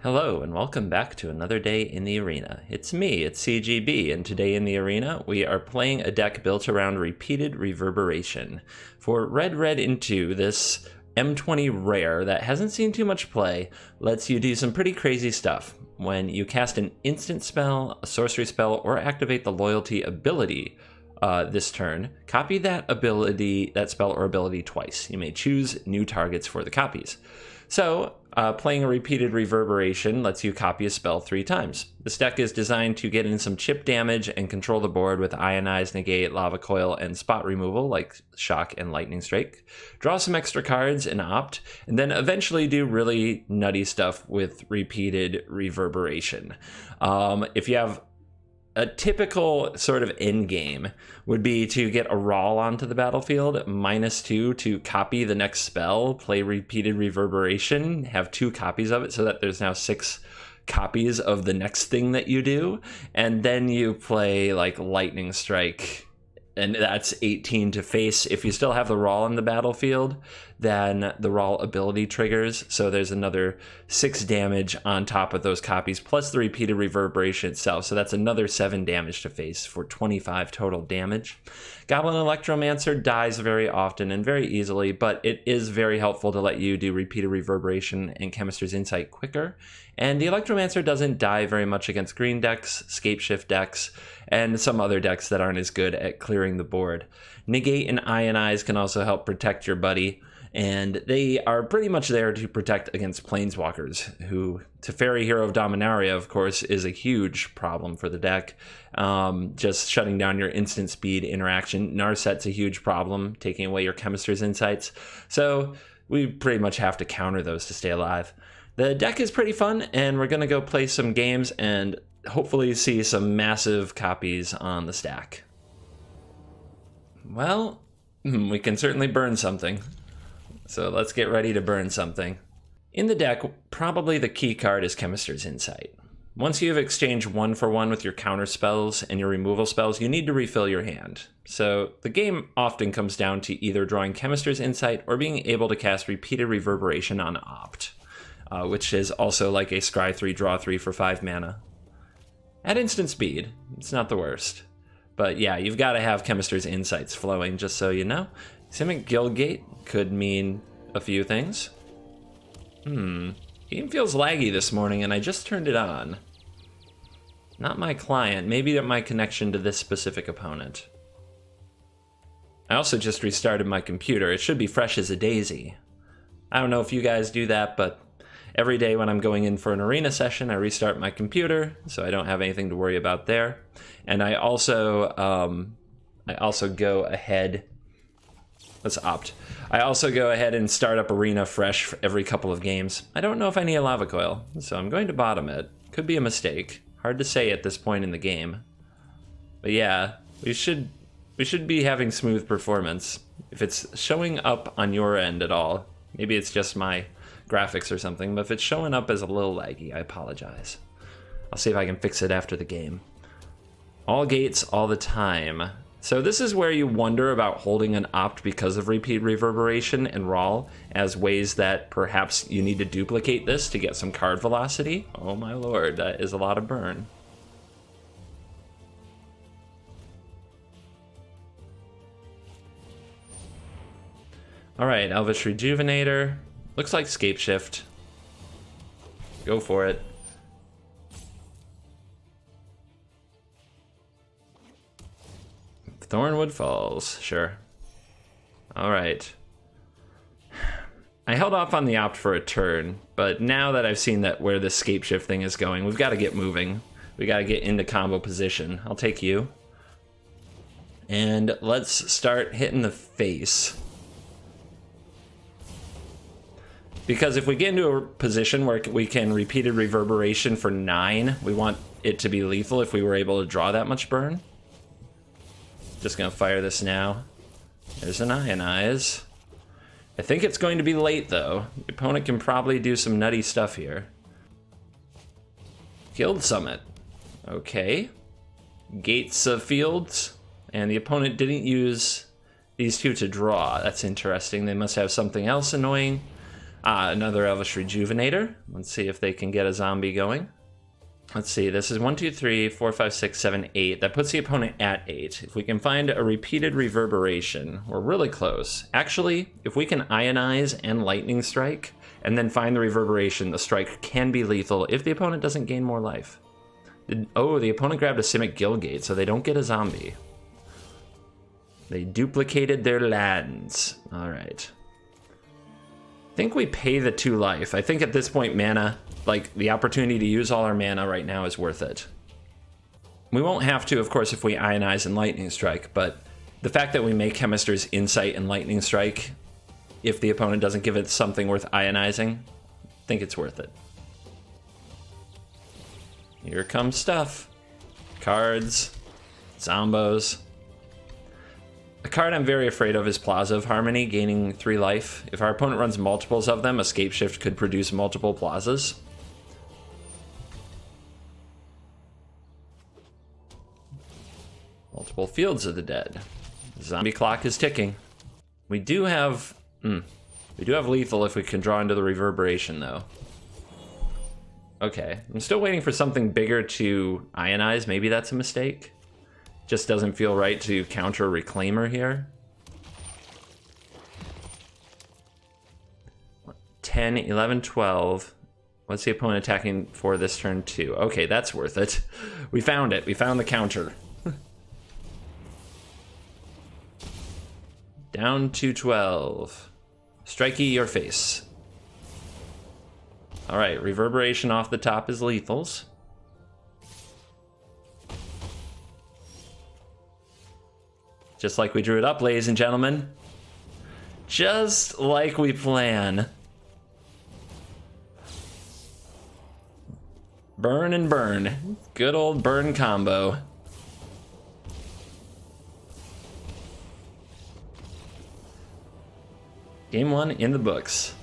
Hello and welcome back to another day in the arena. It's me, it's CGB, and today in the arena we are playing a deck built around repeated reverberation. For red into this M20 rare that hasn't seen too much play, lets you do some pretty crazy stuff. When you cast an instant spell, a sorcery spell, or activate the loyalty ability this turn, copy that spell or ability twice. You may choose new targets for the copies. So, playing a repeated reverberation lets you copy a spell 3 times. This deck is designed to get in some chip damage and control the board with Ionize, Negate, Lava Coil, and spot removal like Shock and Lightning Strike. Draw some extra cards and opt, and then eventually do really nutty stuff with repeated reverberation. If you have a typical sort of end game would be to get a Rawl onto the battlefield, -2 to copy the next spell, play repeated reverberation, have 2 copies of it so that there's now 6 copies of the next thing that you do, and then you play like Lightning Strike, and that's 18 to face. If you still have the Rawl on the battlefield, then the Rawl ability triggers, so there's another 6 damage on top of those copies, plus the repeated reverberation itself, so that's another 7 damage to face for 25 total damage. Goblin Electromancer dies very often and very easily, but it is very helpful to let you do repeated reverberation and Chemist's Insight quicker. And the Electromancer doesn't die very much against green decks, Scapeshift decks, and some other decks that aren't as good at clearing the board. Negate and Ionize can also help protect your buddy, and they are pretty much there to protect against Planeswalkers, who, Teferi, Hero of Dominaria, of course, is a huge problem for the deck. Just shutting down your instant speed interaction. Narset's a huge problem, taking away your Chemist's Insights. So we pretty much have to counter those to stay alive. The deck is pretty fun, and we're going to go play some games and hopefully see some massive copies on the stack. Well, we can certainly burn something. So let's get ready to burn something. In the deck, probably the key card is Chemist's Insight. Once you have exchanged 1 for 1 with your counter spells and your removal spells, you need to refill your hand. So the game often comes down to either drawing Chemist's Insight or being able to cast repeated reverberation on opt, which is also like a scry 3, draw 3 for 5 mana. At instant speed, it's not the worst. But yeah, you've got to have Chemist's Insights flowing, just so you know. Simic Guildgate could mean a few things. Game feels laggy this morning, and I just turned it on. Not my client, maybe my connection to this specific opponent. I also just restarted my computer. It should be fresh as a daisy. I don't know if you guys do that, but every day when I'm going in for an arena session, I restart my computer, so I don't have anything to worry about there. And I also go ahead. Let's opt. I also go ahead and start up arena fresh for every couple of games. I don't know if I need a Lava Coil, so I'm going to bottom it. Could be a mistake. Hard to say at this point in the game. But yeah, we should be having smooth performance. If it's showing up on your end at all, maybe it's just my graphics or something, but if it's showing up as a little laggy, I apologize. I'll see if I can fix it after the game. All gates all the time. So this is where you wonder about holding an opt because of repeat reverberation and Rawl as ways that perhaps you need to duplicate this to get some card velocity. Oh my lord, that is a lot of burn. Alright, Elvish Rejuvenator. Looks like Scapeshift. Go for it. Thornwood Falls, sure. Alright. I held off on the opt for a turn, but now that I've seen that where this Scapeshift thing is going, we've got to get moving. We got to get into combo position. I'll take you. And let's start hitting the face. Because if we get into a position where we can repeated reverberation for 9, we want it to be lethal if we were able to draw that much burn. Just gonna fire this now. There's an Ionize. I think it's going to be late though. The opponent can probably do some nutty stuff here. Guild Summit. Okay. Gates of Fields. And the opponent didn't use these 2 to draw. That's interesting. They must have something else annoying. Ah, another Elvish Rejuvenator. Let's see if they can get a zombie going. Let's see, this is 1, 2, 3, 4, 5, 6, 7, 8. That puts the opponent at 8. If we can find a repeated Reverberation, we're really close. Actually, if we can Ionize and Lightning Strike, and then find the Reverberation, the strike can be lethal if the opponent doesn't gain more life. Oh, the opponent grabbed a Simic Guildgate, so they don't get a zombie. They duplicated their lands. All right. I think we pay the 2 life. I think at this point, mana, like the opportunity to use all our mana right now is worth it. We won't have to, of course, if we Ionize and Lightning Strike, but the fact that we make Chemister's Insight and Lightning Strike, if the opponent doesn't give it something worth ionizing, I think it's worth it. Here comes stuff. Cards, Zombos. A card I'm very afraid of is Plaza of Harmony, gaining 3 life. If our opponent runs multiples of them, a Scapeshift could produce multiple Plazas. Multiple Fields of the Dead. Zombie clock is ticking. We do have lethal if we can draw into the Reverberation, though. Okay, I'm still waiting for something bigger to Ionize. Maybe that's a mistake. Just doesn't feel right to counter Reclaimer here. 10, 11, 12. What's the opponent attacking for this turn? 2. Okay, that's worth it. We found it. We found the counter. Down to 12. Strikey your face. All right, Reverberation off the top is lethals. Just like we drew it up, ladies and gentlemen. Just like we plan. Burn and burn. Good old burn combo. Game 1 in the books.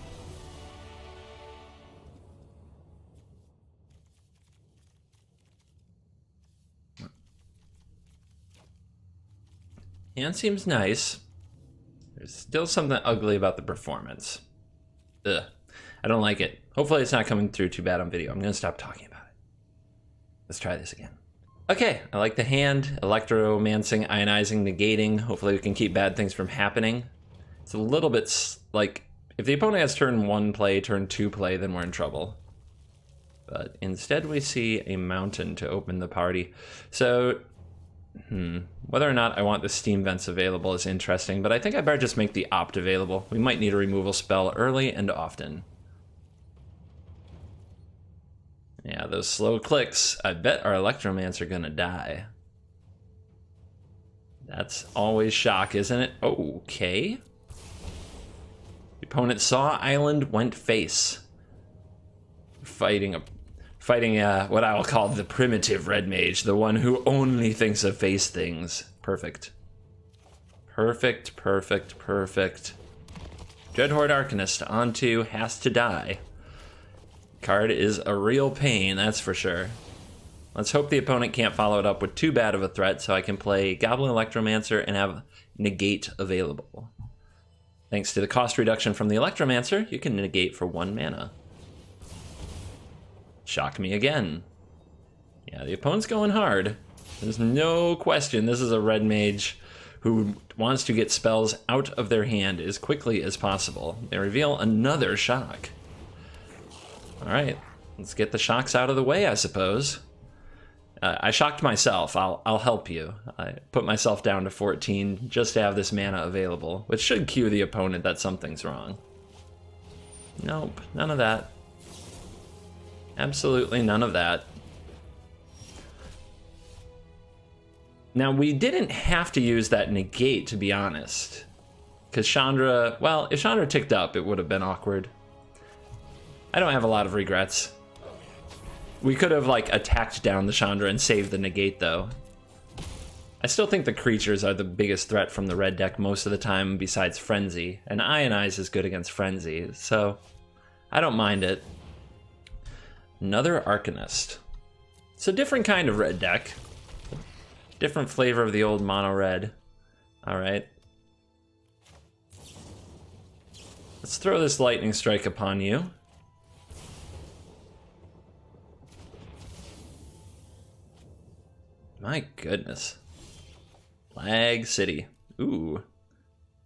Hand seems nice. There's still something ugly about the performance. Ugh. I don't like it. Hopefully it's not coming through too bad on video. I'm gonna stop talking about it. Let's try this again. Okay, I like the hand. Electromancing, ionizing, negating. Hopefully we can keep bad things from happening. It's a little bit like, if the opponent has turn 1 play, turn 2 play, then we're in trouble. But instead we see a mountain to open the party. So, whether or not I want the steam vents available is interesting, but I think I better just make the opt available. We might need a removal spell early and often. Yeah, those slow clicks. I bet our Electromants are gonna die. That's always shock, isn't it? Okay. The opponent saw island, went face. Fighting what I will call the primitive red mage, the one who only thinks of face things. Perfect. Perfect, perfect, perfect. Dreadhorde Arcanist onto has to die. Card is a real pain, that's for sure. Let's hope the opponent can't follow it up with too bad of a threat so I can play Goblin Electromancer and have negate available. Thanks to the cost reduction from the Electromancer, you can negate for 1 mana. Shock me again. Yeah, the opponent's going hard. There's no question this is a red mage who wants to get spells out of their hand as quickly as possible. They reveal another shock. All right, let's get the shocks out of the way, I suppose. I shocked myself. I'll help you. I put myself down to 14 just to have this mana available, which should cue the opponent that something's wrong. Nope, none of that. Absolutely none of that. Now, we didn't have to use that negate, to be honest. Because Chandra, well, if Chandra ticked up, it would have been awkward. I don't have a lot of regrets. We could have, like, attacked down the Chandra and saved the negate, though. I still think the creatures are the biggest threat from the red deck most of the time, besides Frenzy. And Ionize is good against Frenzy, so I don't mind it. Another Arcanist. It's a different kind of red deck. Different flavor of the old mono red. Alright. Let's throw this lightning strike upon you. My goodness. Lag City. Ooh.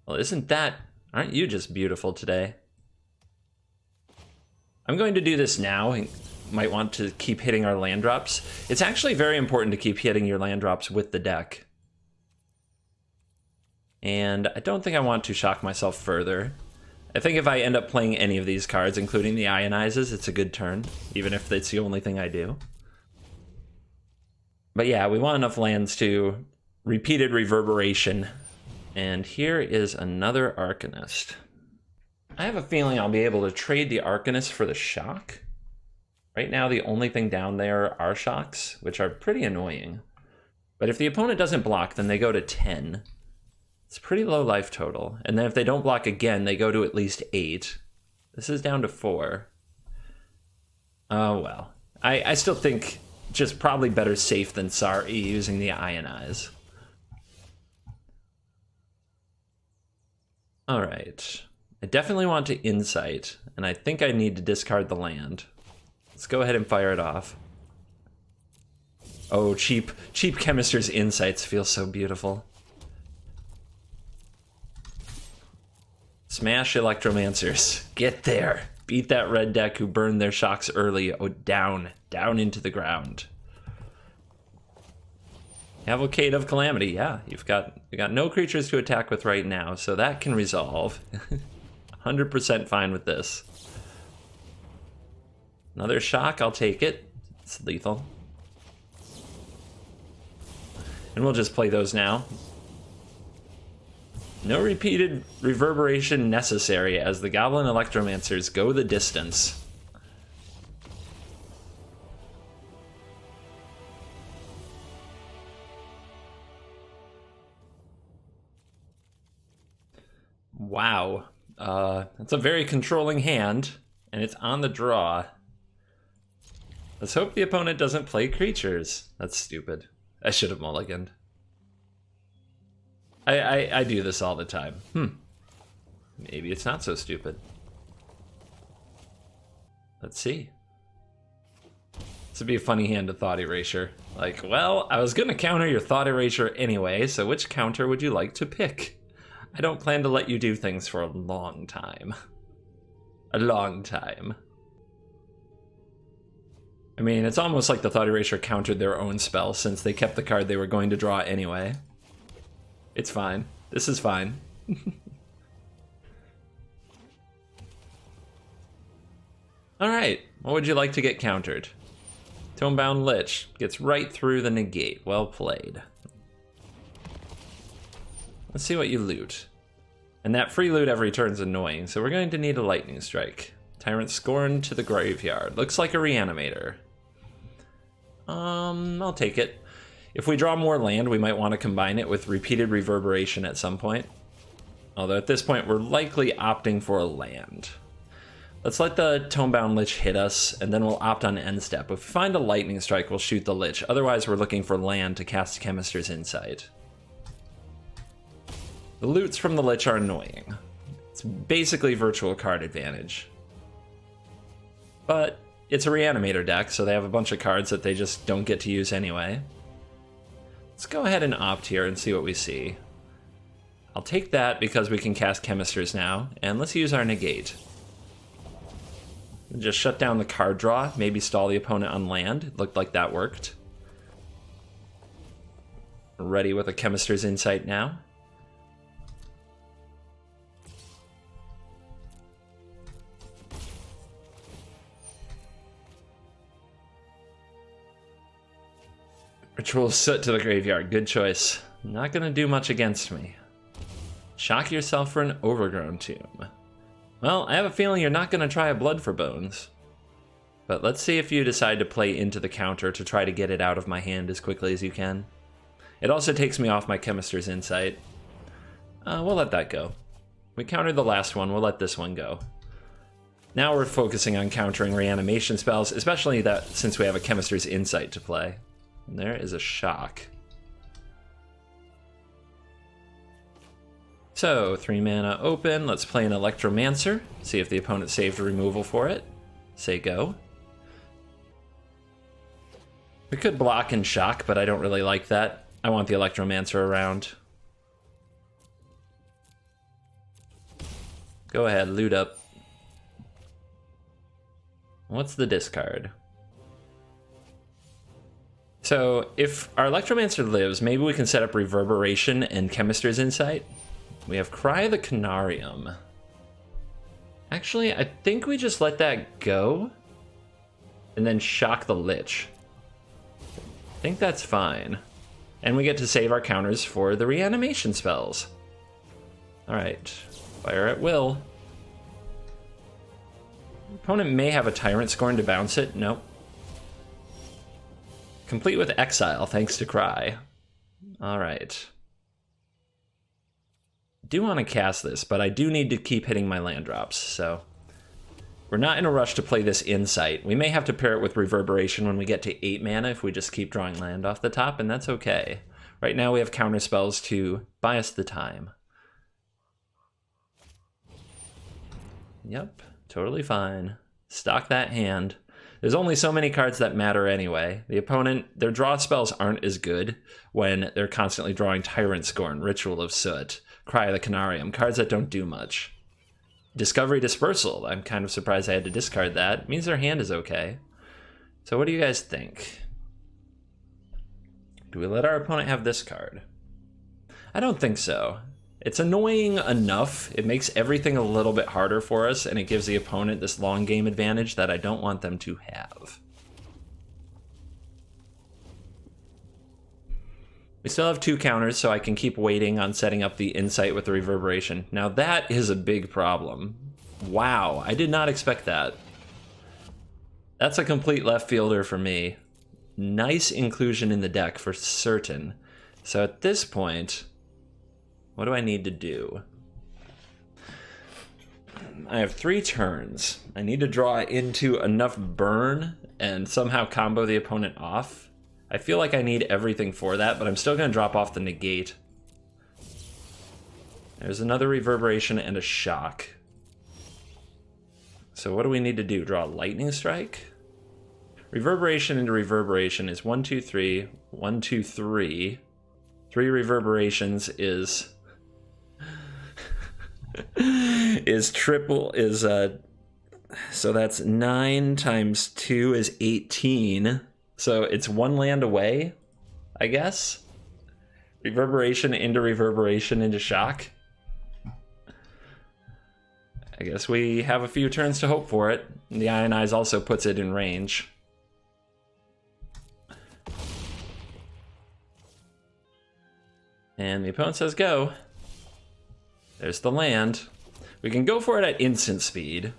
Well, aren't you just beautiful today? I'm going to do this now. You might want to keep hitting our land drops. It's actually very important to keep hitting your land drops with the deck. And I don't think I want to shock myself further. I think if I end up playing any of these cards, including the Ionizes, it's a good turn, even if it's the only thing I do. But yeah, we want enough lands to repeated Reverberation. And here is another Arcanist. I have a feeling I'll be able to trade the Arcanist for the Shock. Right now, the only thing down there are Shocks, which are pretty annoying. But if the opponent doesn't block, then they go to 10. It's pretty low life total. And then if they don't block again, they go to at least 8. This is down to 4. Oh, well. I still think just probably better safe than sorry using the Ionize. All right. I definitely want to Insight, and I think I need to discard the land. Let's go ahead and fire it off. Oh, cheap Chemister's Insights feel so beautiful. Smash Electromancers. Get there. Beat that red deck who burned their Shocks early. Oh, down into the ground. Cavalcade of Calamity. Yeah, you got no creatures to attack with right now, so that can resolve. 100% fine with this. Another Shock, I'll take it. It's lethal. And we'll just play those now. No repeated Reverberation necessary as the Goblin Electromancers go the distance. Wow. That's a very controlling hand, and it's on the draw. Let's hope the opponent doesn't play creatures. That's stupid. I should have mulliganed. I do this all the time. Maybe it's not so stupid. Let's see. This would be a funny hand to Thought Erasure. Like, well, I was gonna counter your Thought Erasure anyway, so which counter would you like to pick? I don't plan to let you do things for a long time. A long time. I mean, it's almost like the Thought Erasure countered their own spell since they kept the card they were going to draw anyway. It's fine. This is fine. Alright, what would you like to get countered? Tomebound Lich gets right through the negate. Well played. Let's see what you loot. And that free loot every turn's annoying, so we're going to need a Lightning Strike. Tyrant Scorn to the graveyard. Looks like a Reanimator. I'll take it. If we draw more land, we might want to combine it with repeated Reverberation at some point. Although at this point, we're likely opting for a land. Let's let the Tomebound Lich hit us, and then we'll opt on end step. If we find a Lightning Strike, we'll shoot the Lich. Otherwise, we're looking for land to cast Chemister's Insight. The loots from the Lich are annoying. It's basically virtual card advantage. But it's a Reanimator deck, so they have a bunch of cards that they just don't get to use anyway. Let's go ahead and opt here and see what we see. I'll take that because we can cast Chemisters now, and let's use our negate. Just shut down the card draw, maybe stall the opponent on land. It looked like that worked. Ready with a Chemister's Insight now. Ritual Soot to the graveyard. Good choice. Not gonna do much against me. Shock yourself for an Overgrown Tomb. Well, I have a feeling you're not gonna try a Blood for Bones. But let's see if you decide to play into the counter to try to get it out of my hand as quickly as you can. It also takes me off my Chemister's Insight. We'll let that go. We countered the last one, we'll let this one go. Now we're focusing on countering reanimation spells, especially that since we have a Chemister's Insight to play. And there is a Shock. So 3 mana open. Let's play an Electromancer. See if the opponent saved removal for it. Say go. We could block and shock, but I don't really like that. I want the Electromancer around. Go ahead, loot up. What's the discard? So if our Electromancer lives, maybe we can set up Reverberation and Chemistry's Insight. We have Cry the Canarium. Actually, I think we just let that go and then shock the Lich. I think that's fine. And we get to save our counters for the reanimation spells. All right, fire at will. Opponent may have a Tyrant Scorn to bounce it. Nope. Complete with Exile, thanks to Cry. All right. Do want to cast this, but I do need to keep hitting my land drops, so we're not in a rush to play this Insight. We may have to pair it with Reverberation when we get to 8 mana if we just keep drawing land off the top, and that's okay. Right now we have counter spells to buy us the time. Yep, totally fine. Stock that hand. There's only so many cards that matter anyway. The opponent, their draw spells aren't as good when they're constantly drawing Tyrant Scorn, Ritual of Soot, Cry of the Canarium, cards that don't do much. Discovery Dispersal, I'm kind of surprised I had to discard that. It means their hand is okay. So what do you guys think? Do we let our opponent have this card? I don't think so. It's annoying enough. It makes everything a little bit harder for us, and it gives the opponent this long game advantage that I don't want them to have. We still have 2 counters, so I can keep waiting on setting up the Insight with the Reverberation. Now that is a big problem. Wow, I did not expect that. That's a complete left fielder for me. Nice inclusion in the deck for certain. So at this point, what do I need to do? I have 3 turns. I need to draw into enough burn and somehow combo the opponent off. I feel like I need everything for that, but I'm still going to drop off the negate. There's another Reverberation and a shock. So what do we need to do? Draw a Lightning Strike? Reverberation into Reverberation is 1, 2, 3. 1, 2, 3. 3 Reverberations is... so that's 9 times 2 is 18. So it's 1 land away, I guess. Reverberation into shock. I guess we have a few turns to hope for it. And the Ionize also puts it in range. And the opponent says go. There's the land. We can go for it at instant speed.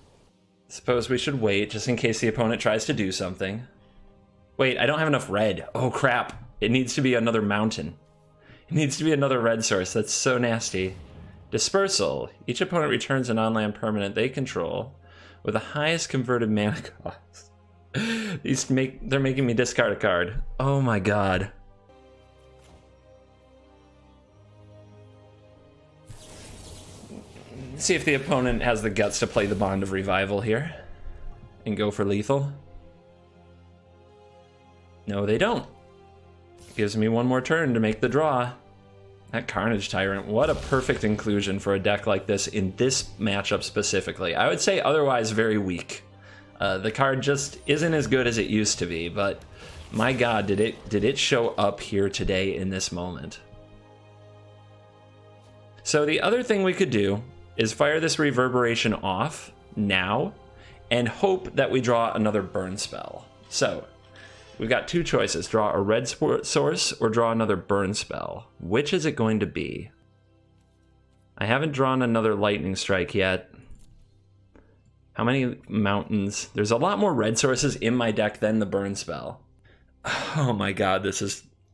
Suppose we should wait just in case the opponent tries to do something. Wait, I don't have enough red. Oh crap. It needs to be another mountain. It needs to be another red source. That's so nasty. Dispersal. Each opponent returns an on-land permanent they control with the highest converted mana cost. They're making me discard a card. Oh my god. See if the opponent has the guts to play the Bond of Revival here and go for lethal. No, they don't. Gives me 1 more turn to make the draw. That Carnage Tyrant, what a perfect inclusion for a deck like this in this matchup specifically. I would say otherwise very weak. The card just isn't as good as it used to be, but my god, did it show up here today in this moment. So the other thing we could do is fire this Reverberation off now and hope that we draw another burn spell. So we've got 2 choices, draw a red source or draw another burn spell. Which is it going to be? I haven't drawn another lightning strike yet. How many mountains? There's a lot more red sources in my deck than the burn spell. Oh my god, this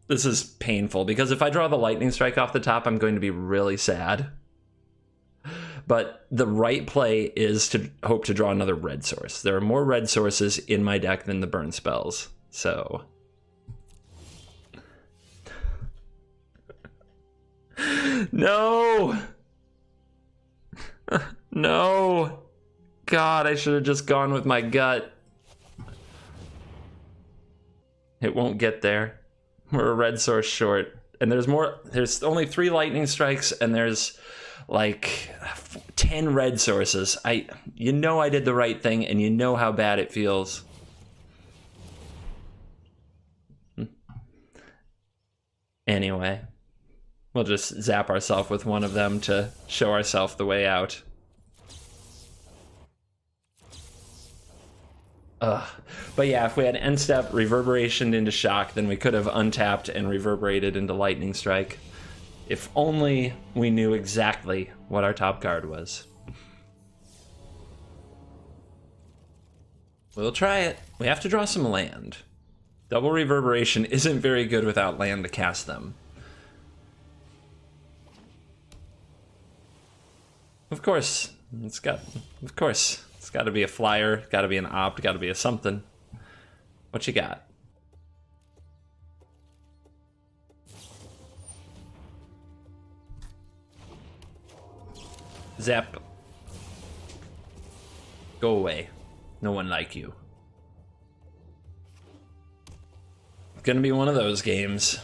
is painful because if I draw the lightning strike off the top, I'm going to be really sad. But the right play is to hope to draw another red source. There are more red sources in my deck than the burn spells. So no, No! God, I should have just gone with my gut. It won't get there. We're a red source short. And there's more, there's only 3 lightning strikes, and there's like 10 red sources. You know I did the right thing, and you know how bad it feels. Anyway, we'll just zap ourselves with one of them to show ourselves the way out. But yeah, if we had end step, reverberation into shock, then we could have untapped and reverberated into lightning strike. If only we knew exactly what our top card was. We'll try it. We have to draw some land. Double reverberation isn't very good without land to cast them. Of course, it's got to be a flyer, got to be an opt, got to be a something. What you got? Zap. Go away. No one like you. Gonna be one of those games.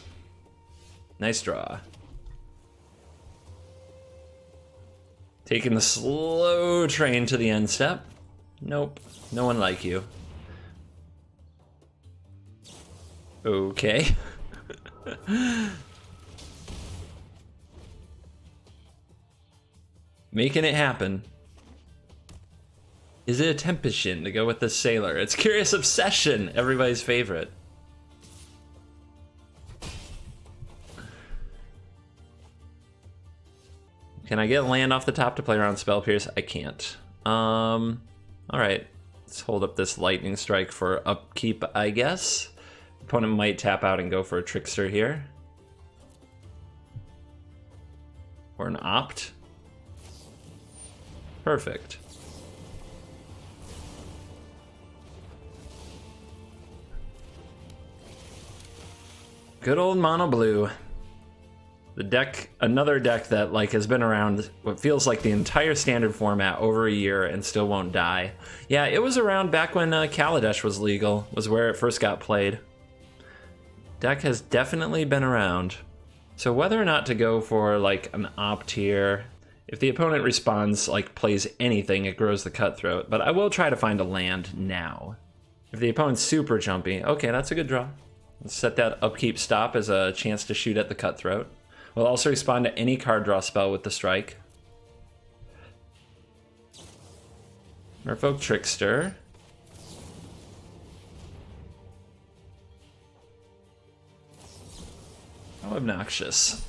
Nice draw. Taking the slow train to the end step. Nope. No one like you. Okay. Making it happen. Is it a Temptation to go with the Sailor? It's Curious Obsession, everybody's favorite. Can I get land off the top to play around Spell Pierce? I can't. Alright. Let's hold up this Lightning Strike for upkeep, I guess. Opponent might tap out and go for a Trickster here. Or an Opt. Perfect. Good old mono blue. The deck, another deck that like has been around what feels like the entire standard format over a year and still won't die. Yeah, it was around back when Kaladesh was legal, was where it first got played. Deck has definitely been around. So whether or not to go for like an opt here, if the opponent responds, like plays anything, it grows the Cutthroat, but I will try to find a land now. If the opponent's super jumpy, okay, that's a good draw. Let's set that upkeep stop as a chance to shoot at the Cutthroat. We'll also respond to any card draw spell with the strike. Merfolk Trickster. How obnoxious.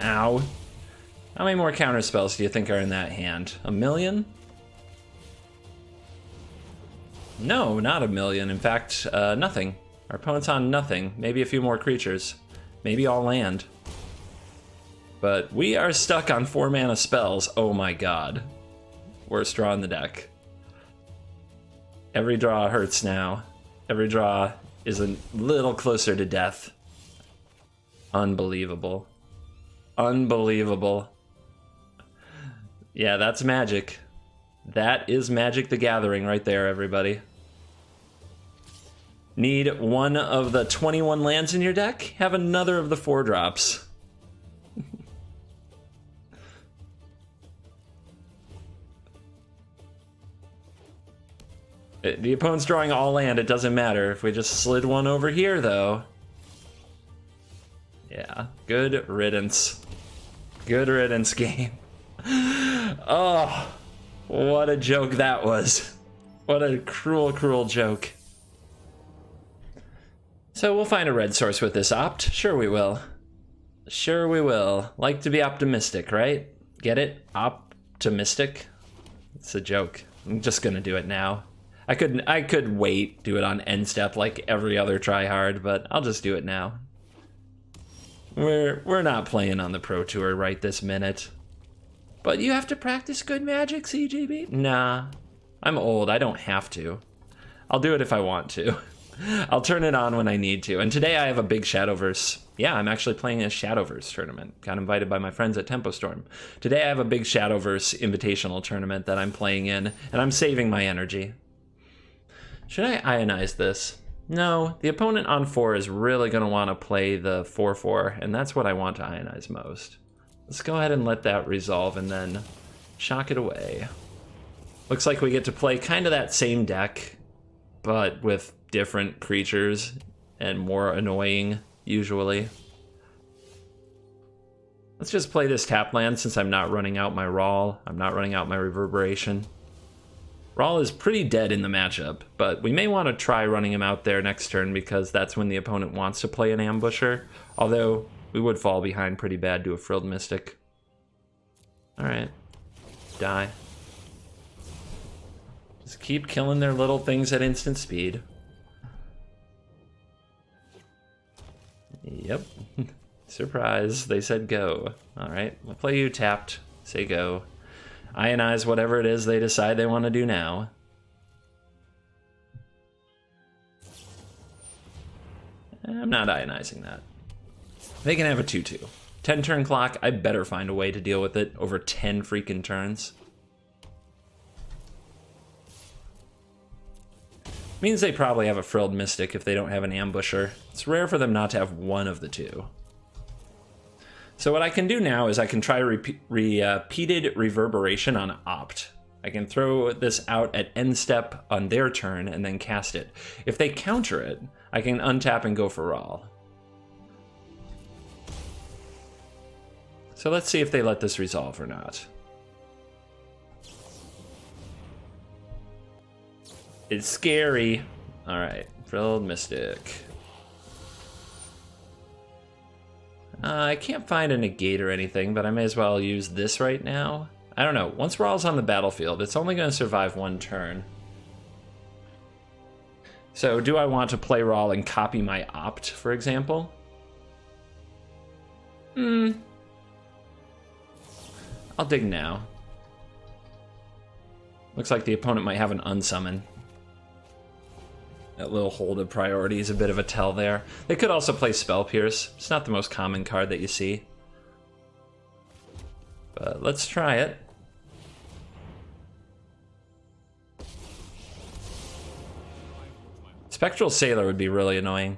Ow. How many more counter spells do you think are in that hand? 1,000,000? No, not 1,000,000. In fact, nothing. Our opponent's on nothing. Maybe a few more creatures. Maybe all land. But we are stuck on 4 mana spells. Oh my god. Worst draw in the deck. Every draw hurts now. Every draw is a little closer to death. Unbelievable. Unbelievable. Yeah, that's Magic. That is Magic the Gathering right there, everybody. Need one of the 21 lands in your deck? Have another of the 4 drops. The opponent's drawing all land, it doesn't matter. If we just slid one over here, though. Yeah, good riddance. Good riddance, game. Oh, what a joke that was. What a cruel, cruel joke. So we'll find a red source with this opt. Sure we will. Sure we will. Like to be optimistic, right? Get it? Optimistic? It's a joke. I'm just gonna do it now. I could wait, do it on end step like every other tryhard, but I'll just do it now. We're not playing on the Pro Tour right this minute. But you have to practice good Magic, CGB? Nah. I'm old, I don't have to. I'll do it if I want to. I'll turn it on when I need to. And today I have a big Shadowverse. Yeah, I'm actually playing a Shadowverse tournament. Got invited by my friends at Tempo Storm. Today I have a big Shadowverse invitational tournament that I'm playing in, and I'm saving my energy. Should I ionize this? No, the opponent on 4 is really going to want to play the 4-4, and that's what I want to ionize most. Let's go ahead and let that resolve and then shock it away. Looks like we get to play kind of that same deck, but with different creatures and more annoying, usually. Let's just play this tap land since I'm not running out my Rawl. I'm not running out my Reverberation. Rawl is pretty dead in the matchup, but we may want to try running him out there next turn because that's when the opponent wants to play an ambusher, although we would fall behind pretty bad to a Frilled Mystic. Alright. Die. Just keep killing their little things at instant speed. Yep. Surprise, they said go. Alright, we'll play you tapped. Say go. Ionize whatever it is they decide they want to do now. I'm not ionizing that. They can have a 2-2. 10 turn clock, I better find a way to deal with it over 10 freaking turns. Means they probably have a Frilled Mystic if they don't have an Ambusher. It's rare for them not to have one of the two. So what I can do now is I can try repeated Reverberation on Opt. I can throw this out at end step on their turn and then cast it. If they counter it, I can untap and go for Rawl. So let's see if they let this resolve or not. It's scary. Alright, Frilled Mystic. I can't find a negate or anything, but I may as well use this right now. I don't know. Once Rawl's on the battlefield, it's only going to survive one turn. So do I want to play Rawl and copy my Opt, for example? I'll dig now. Looks like the opponent might have an unsummon. That little hold of priority is a bit of a tell there. They could also play Spell Pierce. It's not the most common card that you see. But let's try it. Spectral Sailor would be really annoying.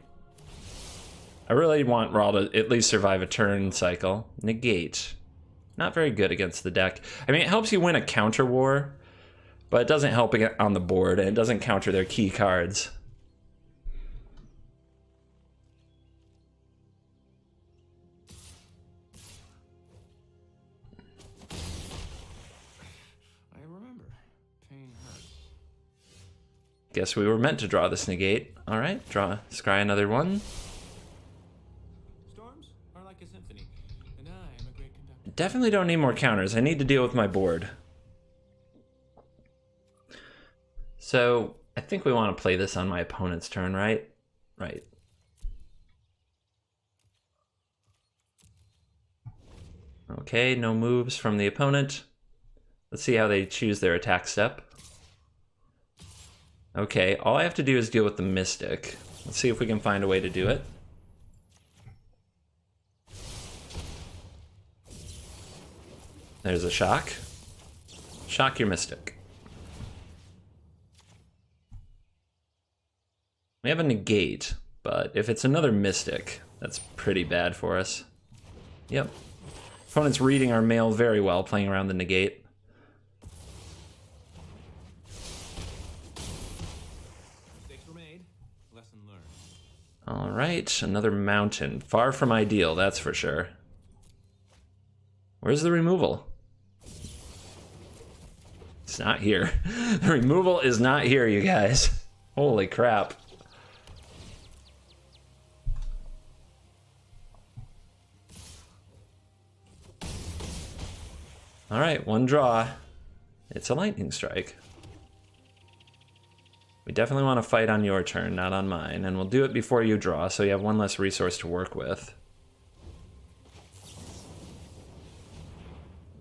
I really want Rawl to at least survive a turn cycle. Negate. Not very good against the deck. I mean, it helps you win a counter war, but it doesn't help on the board, and it doesn't counter their key cards. Guess we were meant to draw this negate. Alright, scry another one. Storms are like a symphony, and I am a great conductor. Definitely don't need more counters. I need to deal with my board. So, I think we want to play this on my opponent's turn, right? Right. Okay, no moves from the opponent. Let's see how they choose their attack step. Okay, all I have to do is deal with the Mystic. Let's see if we can find a way to do it. There's a shock. Shock your Mystic. We have a negate, but if it's another Mystic, that's pretty bad for us. Yep. Opponent's reading our mail very well, playing around the negate. Alright, another mountain. Far from ideal, that's for sure. Where's the removal? It's not here. The removal is not here, you guys. Holy crap. Alright, one draw. It's a lightning strike. We definitely want to fight on your turn, not on mine, and we'll do it before you draw, so you have one less resource to work with.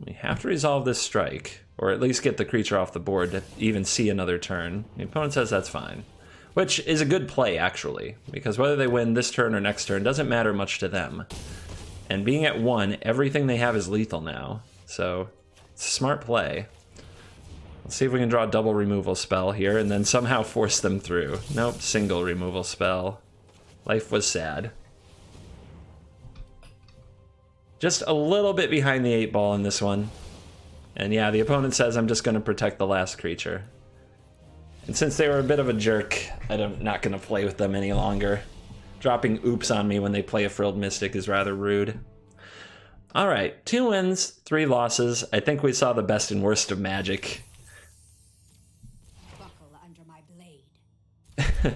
We have to resolve this strike, or at least get the creature off the board to even see another turn. The opponent says that's fine. which is a good play, actually, because whether they win this turn or next turn doesn't matter much to them. And being at 1, everything they have is lethal now, so it's a smart play. Let's see if we can draw a double removal spell here and then somehow force them through. Nope, single removal spell. Life was sad. Just a little bit behind the 8 ball in this one. And yeah, the opponent says I'm just going to protect the last creature. And since they were a bit of a jerk, I'm not going to play with them any longer. Dropping oops on me when they play a Frilled Mystic is rather rude. Alright, 2 wins, 3 losses. I think we saw the best and worst of Magic. Buckle under my blade.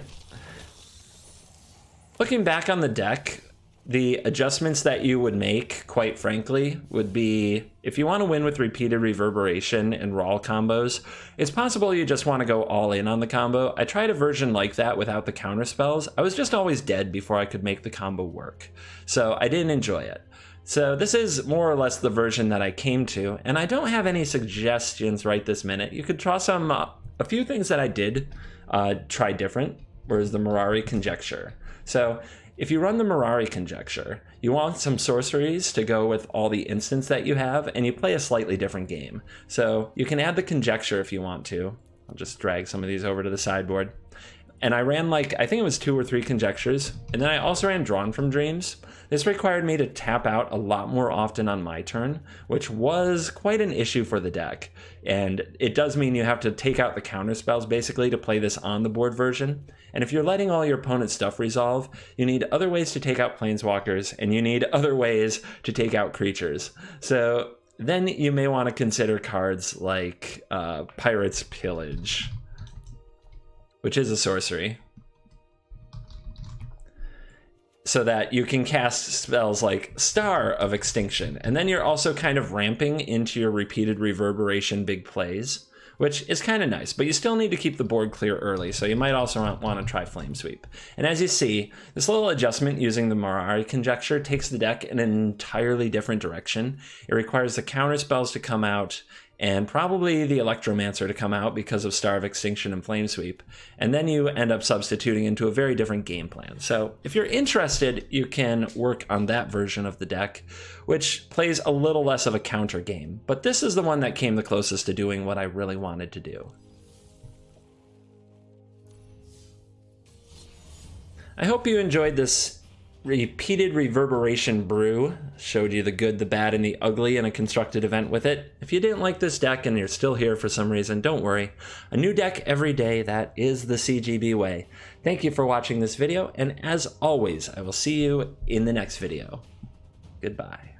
Looking back on the deck, the adjustments that you would make, quite frankly, would be if you want to win with repeated Reverberation and Raw combos, it's possible you just want to go all in on the combo. I tried a version like that without the counter spells. I was just always dead before I could make the combo work, so I didn't enjoy it. So this is more or less the version that I came to, and I don't have any suggestions right this minute. You could try some, a few things that I did try different, whereas the Mirari Conjecture. So if you run the Mirari Conjecture, you want some sorceries to go with all the instants that you have, and you play a slightly different game. So you can add the Conjecture if you want to. I'll just drag some of these over to the sideboard. And I ran I think it was 2 or 3 Conjectures, and then I also ran Drawn from Dreams. This required me to tap out a lot more often on my turn, which was quite an issue for the deck. And it does mean you have to take out the counter spells basically to play this on the board version. And if you're letting all your opponent's stuff resolve, you need other ways to take out Planeswalkers, and you need other ways to take out creatures. So then you may want to consider cards like Pirate's Pillage, which is a sorcery, so that you can cast spells like Star of Extinction, and then you're also kind of ramping into your repeated Reverberation big plays, which is kind of nice, but you still need to keep the board clear early, so you might also want to try Flame Sweep. And as you see, this little adjustment using the Mirari Conjecture takes the deck in an entirely different direction. It requires the counter spells to come out, and probably the Electromancer to come out because of Star of Extinction and Flame Sweep, and then you end up substituting into a very different game plan. So if you're interested, you can work on that version of the deck, which plays a little less of a counter game, but this is the one that came the closest to doing what I really wanted to do. I hope you enjoyed this repeated Reverberation brew. Showed you the good, the bad, and the ugly in a constructed event with it. If you didn't like this deck and you're still here for some reason, don't worry. A new deck every day, that is the CGB way. Thank you for watching this video, and as always, I will see you in the next video. Goodbye.